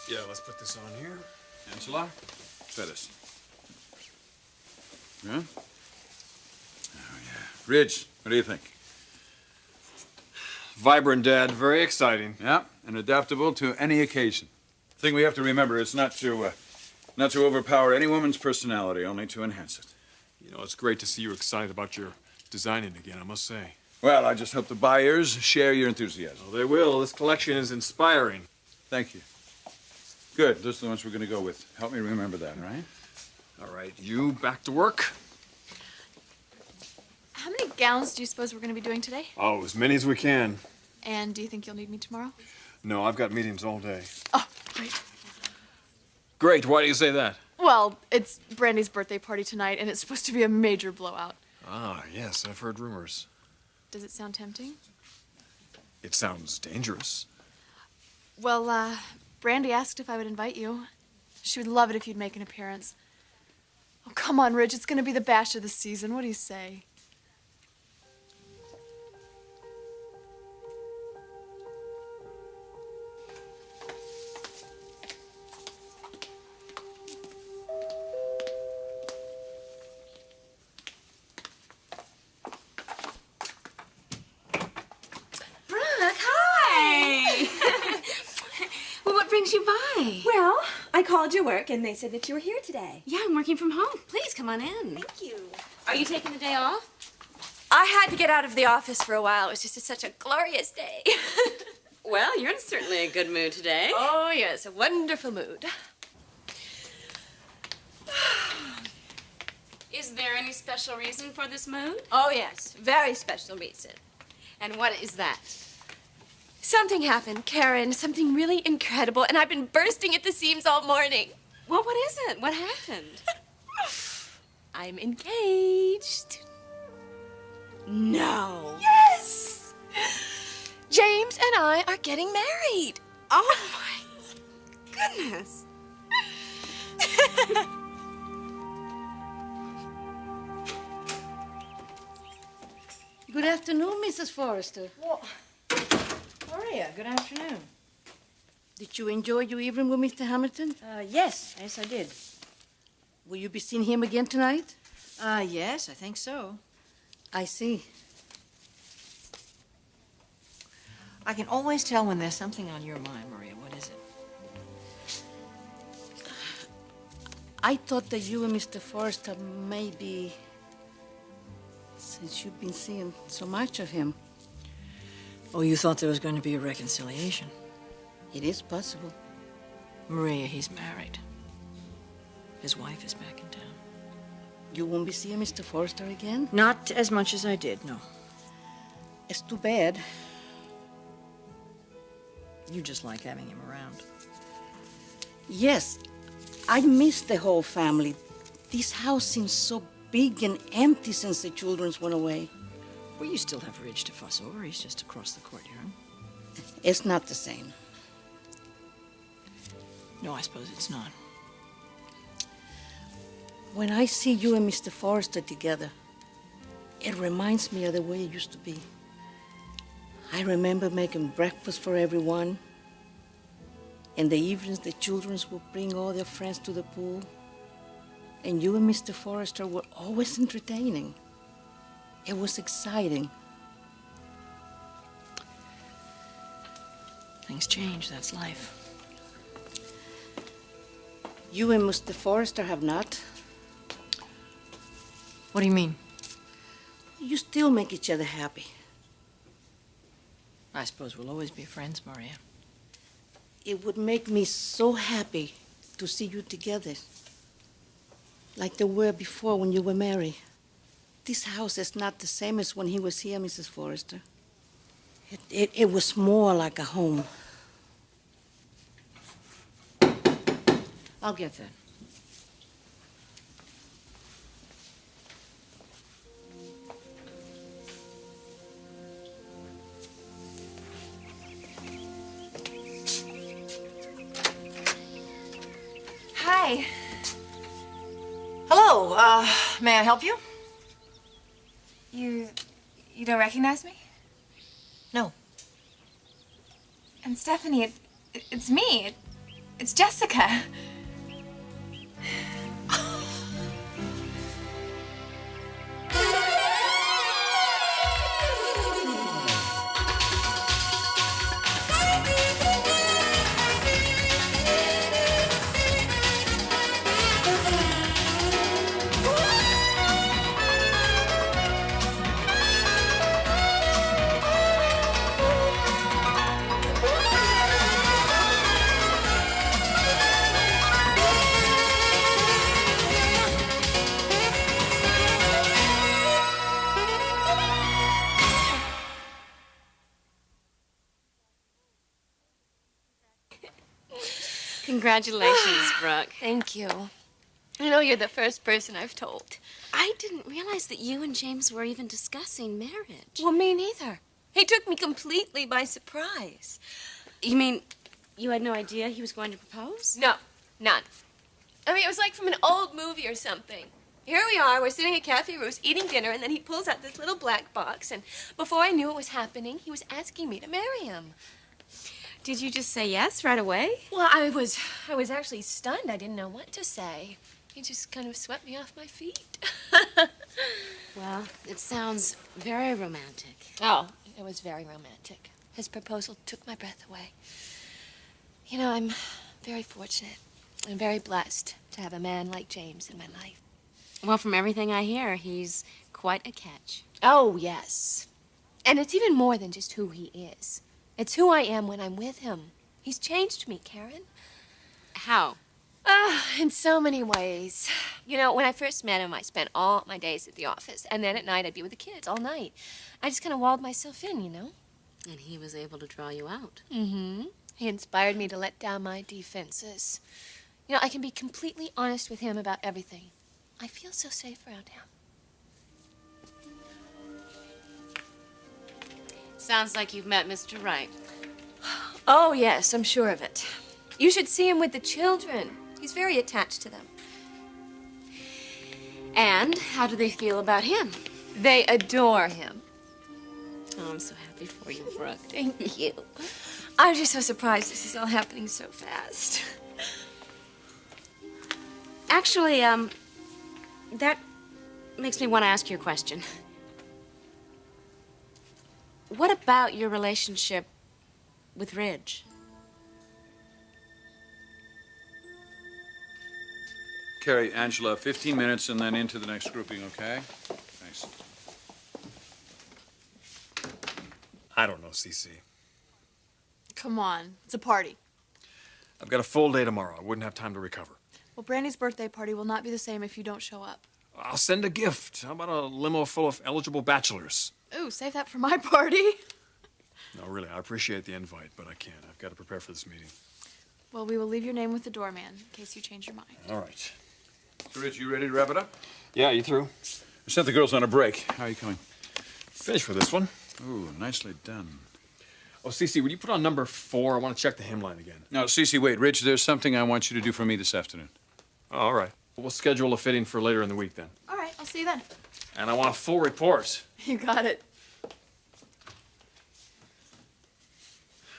Yeah, let's put this on here. Angela, try this. Yeah? Oh, yeah. Ridge, what do you think? Vibrant, Dad. Very exciting. Yeah, and adaptable to any occasion. The thing we have to remember is not to overpower any woman's personality, only to enhance it. You know, it's great to see you excited about your designing again, I must say. Well, I just hope the buyers share your enthusiasm. Oh, they will. This collection is inspiring. Thank you. Good. Those are the ones we're going to go with. Help me remember that, all right? All right, you back to work? How many gowns do you suppose we're going to be doing today? Oh, as many as we can. And do you think you'll need me tomorrow? No, I've got meetings all day. Oh, great. Great. Why do you say that? Well, it's Brandy's birthday party tonight, and it's supposed to be a major blowout. Ah, yes, I've heard rumors. Does it sound tempting? It sounds dangerous. Well, Brandy asked if I would invite you. She would love it if you'd make an appearance. Oh, come on, Ridge. It's going to be the bash of the season. What do you say? You by? Well, I called your work and they said that you were here today. Yeah, I'm working from home. Please, come on in. Thank you. Are you taking the day off? I had to get out of the office for a while. It was just such a glorious day. Well, you're in certainly a good mood today. Oh, yes, a wonderful mood. Is there any special reason for this mood? Oh, yes, very special reason. And what is that? Something happened, Karen, something really incredible, and I've been bursting at the seams all morning. Well, what is it? What happened? I'm engaged. No. Yes! James and I are getting married. Oh, my goodness. Good afternoon, Mrs. Forrester. Well, Maria, good afternoon. Did you enjoy your evening with Mr. Hamilton? Yes, I did. Will you be seeing him again tonight? Yes, I think so. I see. I can always tell when there's something on your mind, Maria. What is it? I thought that you and Mr. Forrester maybe, since you've been seeing so much of him. Oh, you thought there was going to be a reconciliation? It is possible. Maria, he's married. His wife is back in town. You won't be seeing Mr. Forrester again? Not as much as I did, no. It's too bad. You just like having him around. Yes, I miss the whole family. This house seems so big and empty since the children went away. Well, you still have Ridge to fuss over. He's just across the courtyard. It's not the same. No, I suppose it's not. When I see you and Mr. Forrester together, it reminds me of the way it used to be. I remember making breakfast for everyone. In the evenings, the children would bring all their friends to the pool. And you and Mr. Forrester were always entertaining. It was exciting. Things change, that's life. You and Mr. Forrester have not. What do you mean? You still make each other happy. I suppose we'll always be friends, Maria. It would make me so happy to see you together. Like they were before when you were married. This house is not the same as when he was here, Mrs. Forrester. It was more like a home. I'll get that. Hi. Hello, may I help you? You don't recognize me? No. And Stephanie, it's me. It's Jessica. Congratulations, Brooke. Thank you. I know you're the first person I've told. I didn't realize that you and James were even discussing marriage. Well, me neither. He took me completely by surprise. You mean you had no idea he was going to propose? No, none. I mean, it was like from an old movie or something. Here we are, we're sitting at Cafe Ruth's eating dinner, and then he pulls out this little black box, and before I knew what was happening, he was asking me to marry him. Did you just say yes right away? Well, I was actually stunned. I didn't know what to say. He just kind of swept me off my feet. Well, it sounds very romantic. Oh, it was very romantic. His proposal took my breath away. You know, I'm very fortunate and very blessed to have a man like James in my life. Well, from everything I hear, he's quite a catch. Oh, yes. And it's even more than just who he is. It's who I am when I'm with him. He's changed me, Karen. How? In so many ways. You know, when I first met him, I spent all my days at the office, and then at night I'd be with the kids all night. I just kind of walled myself in, you know? And he was able to draw you out. Mm-hmm. He inspired me to let down my defenses. You know, I can be completely honest with him about everything. I feel so safe around him. Sounds like you've met Mr. Right. Oh, yes, I'm sure of it. You should see him with the children. He's very attached to them. And how do they feel about him? They adore him. Oh, I'm so happy for you, Brooke. Thank you. I'm just so surprised this is all happening so fast. Actually, that makes me want to ask you a question. What about your relationship with Ridge? Carrie, Angela, 15 minutes and then into the next grouping, okay? Thanks. I don't know, Cece. Come on, it's a party. I've got a full day tomorrow. I wouldn't have time to recover. Well, Brandy's birthday party will not be the same if you don't show up. I'll send a gift. How about a limo full of eligible bachelors? Ooh, save that for my party. No, really, I appreciate the invite, but I can't. I've got to prepare for this meeting. Well, we will leave your name with the doorman in case you change your mind. All right. So, Rich, you ready to wrap it up? Yeah, you through? I sent the girls on a break. How are you coming? Finished for this one. Ooh, nicely done. Oh, Cece, would you put on number 4? I want to check the hymn line again. Now, Cece, wait. Rich, there's something I want you to do for me this afternoon. Oh, all right. We'll schedule a fitting for later in the week then. All right, I'll see you then. And I want a full report. You got it.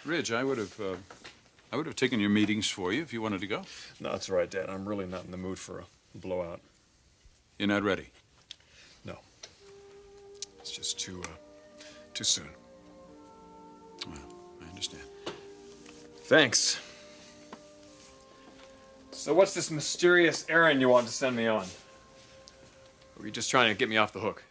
Ridge, I would have taken your meetings for you if you wanted to go. No, that's all right, Dad. I'm really not in the mood for a blowout. You're not ready. No. It's just too soon. Well, I understand. Thanks. So what's this mysterious errand you want to send me on? Or are you just trying to get me off the hook?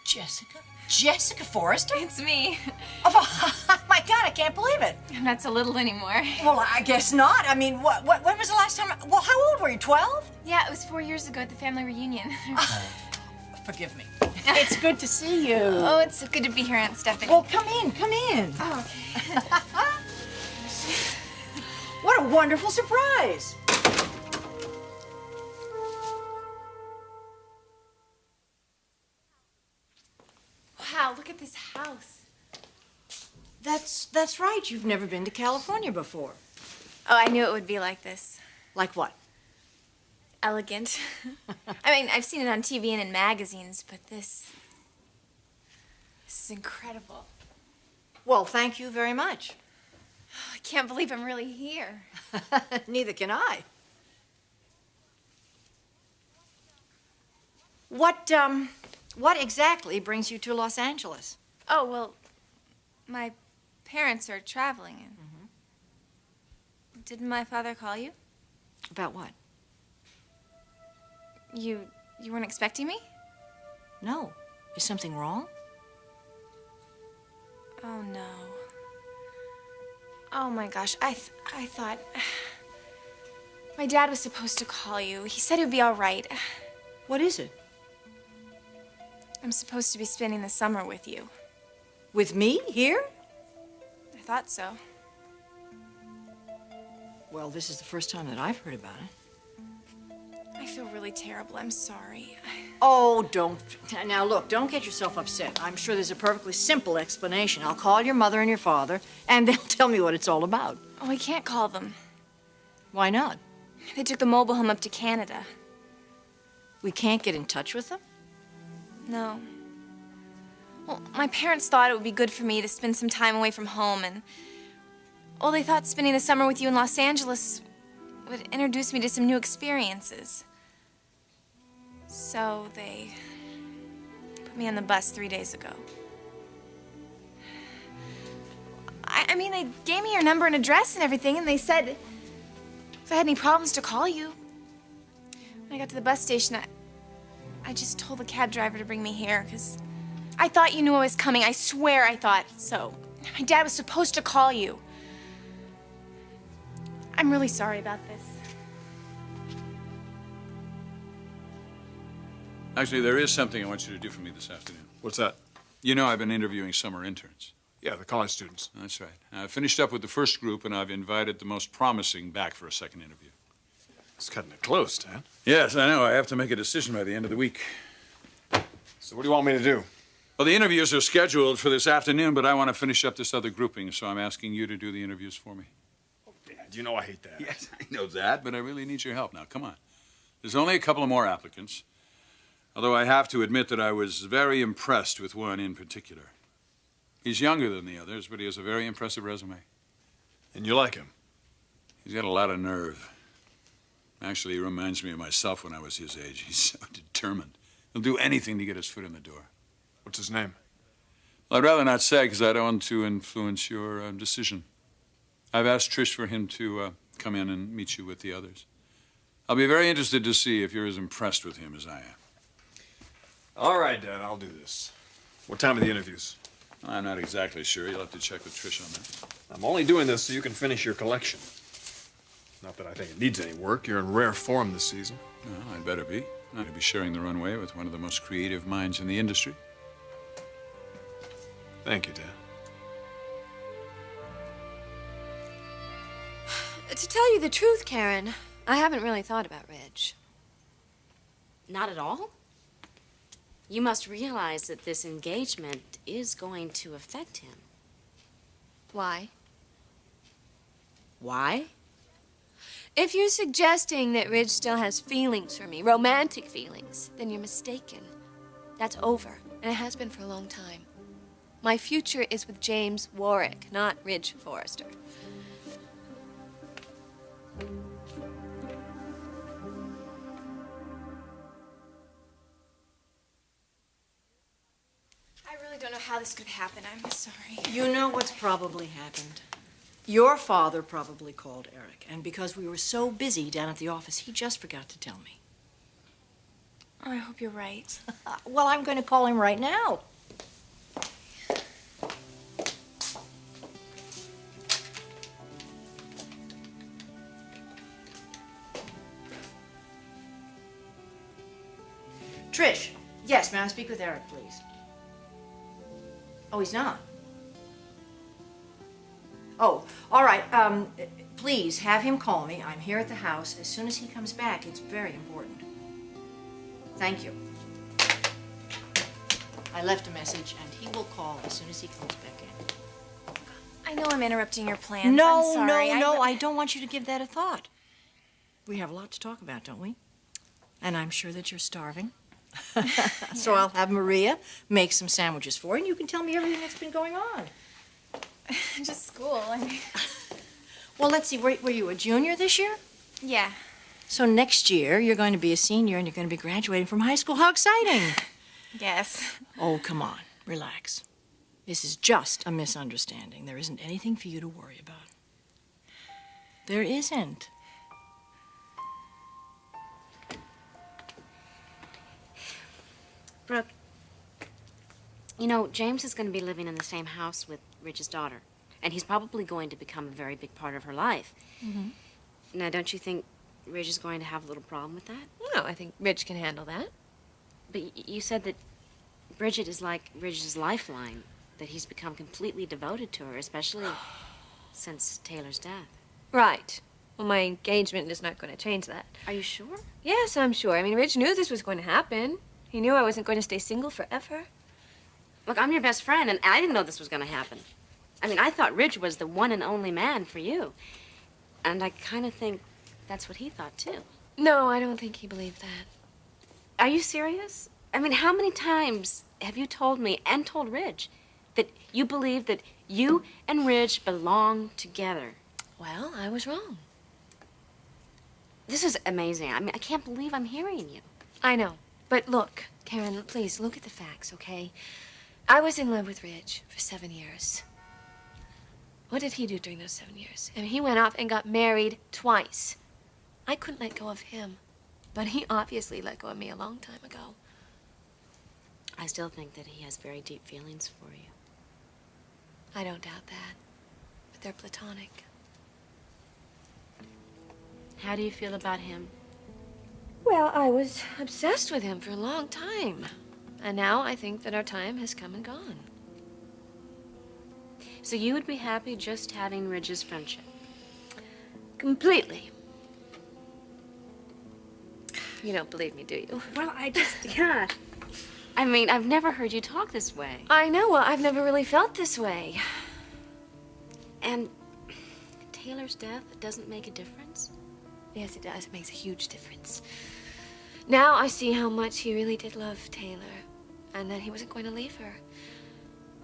Jessica? Jessica Forrester? It's me. Oh, my God, I can't believe it. I'm not so little anymore. Well, I guess not. I mean, when was the last time? Well, how old were you, 12? Yeah, it was 4 years ago at the family reunion. Forgive me. It's good to see you. Oh, it's so good to be here, Aunt Stephanie. Well, come in, come in. Oh, okay. What a wonderful surprise. Wow, look at this house. That's right. You've never been to California before. Oh, I knew it would be like this. Like what? Elegant. I mean, I've seen it on TV and in magazines, but this is incredible. Well, thank you very much. I can't believe I'm really here. Neither can I. What exactly brings you to Los Angeles? Oh, well, my parents are traveling. Didn't my father call you? About what? You weren't expecting me? No. Is something wrong? Oh, no. Oh, my gosh. I thought... My dad was supposed to call you. He said it would be all right. What is it? I'm supposed to be spending the summer with you. With me? Here? I thought so. Well, this is the first time that I've heard about it. I feel really terrible. I'm sorry. Oh, don't. Now, look, don't get yourself upset. I'm sure there's a perfectly simple explanation. I'll call your mother and your father, and they'll tell me what it's all about. Oh, I can't call them. Why not? They took the mobile home up to Canada. We can't get in touch with them? No. Well, my parents thought it would be good for me to spend some time away from home, and... Well, they thought spending the summer with you in Los Angeles would introduce me to some new experiences. So they put me on the bus 3 days ago. I mean, they gave me your number and address and everything, and they said if I had any problems to call you. When I got to the bus station, I just told the cab driver to bring me here, because I thought you knew I was coming. I swear I thought so. My dad was supposed to call you. I'm really sorry about this. Actually, there is something I want you to do for me this afternoon. What's that? You know I've been interviewing summer interns. Yeah, the college students. That's right. I finished up with the first group, and I've invited the most promising back for a second interview. It's cutting it close, Dan. Yes, I know. I have to make a decision by the end of the week. So what do you want me to do? Well, the interviews are scheduled for this afternoon, but I want to finish up this other grouping, so I'm asking you to do the interviews for me. You know I hate that. Yes, I know that, but I really need your help now. Come on. There's only a couple of more applicants, although I have to admit that I was very impressed with one in particular. He's younger than the others, but he has a very impressive resume. And you like him? He's got a lot of nerve. Actually, he reminds me of myself when I was his age. He's so determined. He'll do anything to get his foot in the door. What's his name? Well, I'd rather not say, because I don't want to influence your decision. I've asked Trish for him to come in and meet you with the others. I'll be very interested to see if you're as impressed with him as I am. All right, Dad, I'll do this. What time are the interviews? I'm not exactly sure. You'll have to check with Trish on that. I'm only doing this so you can finish your collection. Not that I think it needs any work. You're in rare form this season. Well, I'd better be. I'd be sharing the runway with one of the most creative minds in the industry. Thank you, Dad. To tell you the truth, Karen, I haven't really thought about Reg. Not at all? You must realize that this engagement is going to affect him. Why? Why? If you're suggesting that Ridge still has feelings for me, romantic feelings, then you're mistaken. That's over, and it has been for a long time. My future is with James Warwick, not Ridge Forrester. I really don't know how this could happen. I'm sorry. You know what's probably happened. Your father probably called Eric, and because we were so busy down at the office, he just forgot to tell me. Oh, I hope you're right. Well, I'm going to call him right now. Trish, yes, may I speak with Eric, please? Oh, he's not. Oh, all right. Please have him call me. I'm here at the house. As soon as he comes back, it's very important. Thank you. I left a message, and he will call as soon as he comes back in. I know I'm interrupting your plans. No, I'm sorry. no, I don't want you to give that a thought. We have a lot to talk about, don't we? And I'm sure that you're starving. So I'll have Maria make some sandwiches for you, and you can tell me everything that's been going on. Just school. I mean... Well, let's see, were you a junior this year? Yeah. So next year, you're going to be a senior and you're going to be graduating from high school. How exciting! Yes. Oh, come on, relax. This is just a misunderstanding. There isn't anything for you to worry about. There isn't. Brooke, you know, James is going to be living in the same house with Ridge's daughter, and he's probably going to become a very big part of her life. Mm-hmm. Now, don't you think Ridge is going to have a little problem with that? No, I think Ridge can handle that. But you said that Bridget is like Ridge's lifeline, that he's become completely devoted to her, especially since Taylor's death. Right. Well, my engagement is not going to change that. Are you sure? Yes, I'm sure. I mean, Ridge knew this was going to happen. He knew I wasn't going to stay single forever. Look, I'm your best friend, and I didn't know this was going to happen. I mean, I thought Ridge was the one and only man for you. And I kind of think that's what he thought, too. No, I don't think he believed that. Are you serious? I mean, how many times have you told me and told Ridge that you believe that you and Ridge belong together? Well, I was wrong. This is amazing. I mean, I can't believe I'm hearing you. I know. But look, Karen, please, look at the facts, okay? I was in love with Ridge for 7 years. What did he do during those 7 years? I mean, he went off and got married twice. I couldn't let go of him, but he obviously let go of me a long time ago. I still think that he has very deep feelings for you. I don't doubt that, but they're platonic. How do you feel about him? Well, I was obsessed with him for a long time. And now I think that our time has come and gone. So you would be happy just having Ridge's friendship? Completely. You don't believe me, do you? Well, I just, yeah. I mean, I've never heard you talk this way. I know. Well, I've never really felt this way. And Taylor's death doesn't make a difference? Yes, it does. It makes a huge difference. Now I see how much he really did love Taylor, and that he wasn't going to leave her.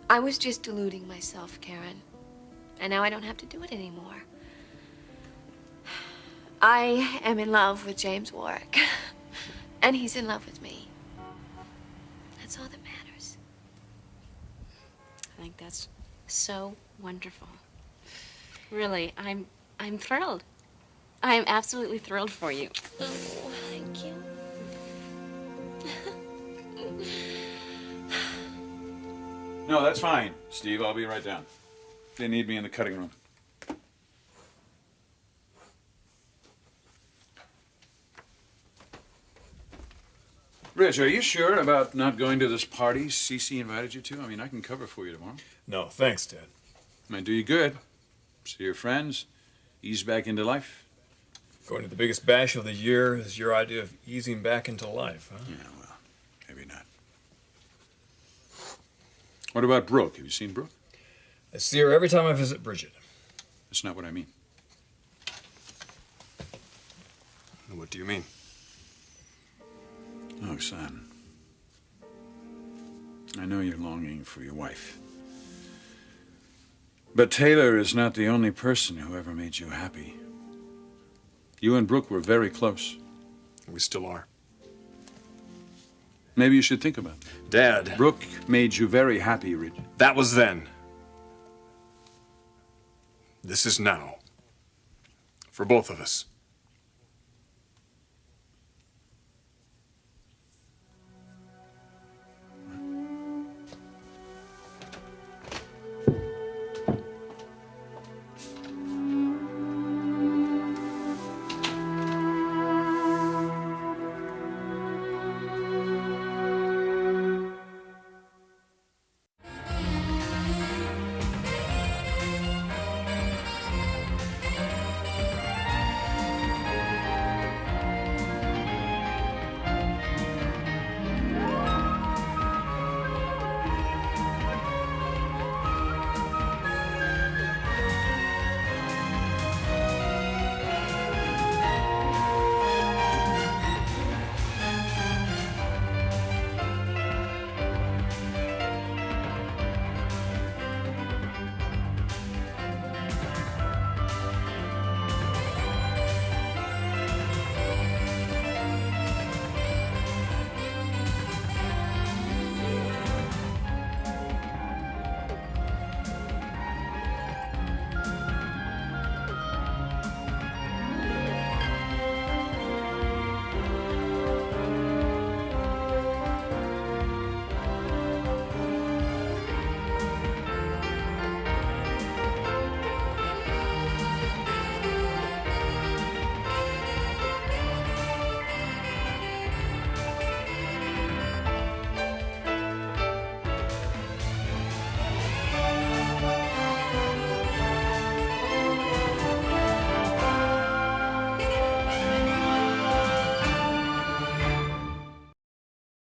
I was just deluding myself, Karen. And now I don't have to do it anymore. I am in love with James Warwick, and he's in love with me. That's all that matters. I think that's so wonderful. Really, I'm thrilled. I'm absolutely thrilled for you. Oh, thank you. No, that's fine, Steve. I'll be right down. They need me in the cutting room. Rich, are you sure about not going to this party Cece invited you to? I mean, I can cover for you tomorrow. No, thanks, Dad. Might do you good. See your friends, ease back into life. Going to the biggest bash of the year is your idea of easing back into life, huh? Yeah, well, maybe not. What about Brooke? Have you seen Brooke? I see her every time I visit Bridget. That's not what I mean. What do you mean? Look, son. I know you're longing for your wife. But Taylor is not the only person who ever made you happy. You and Brooke were very close. We still are. Maybe you should think about that. Dad. Brooke made you very happy, Rich. That was then. This is now. For both of us.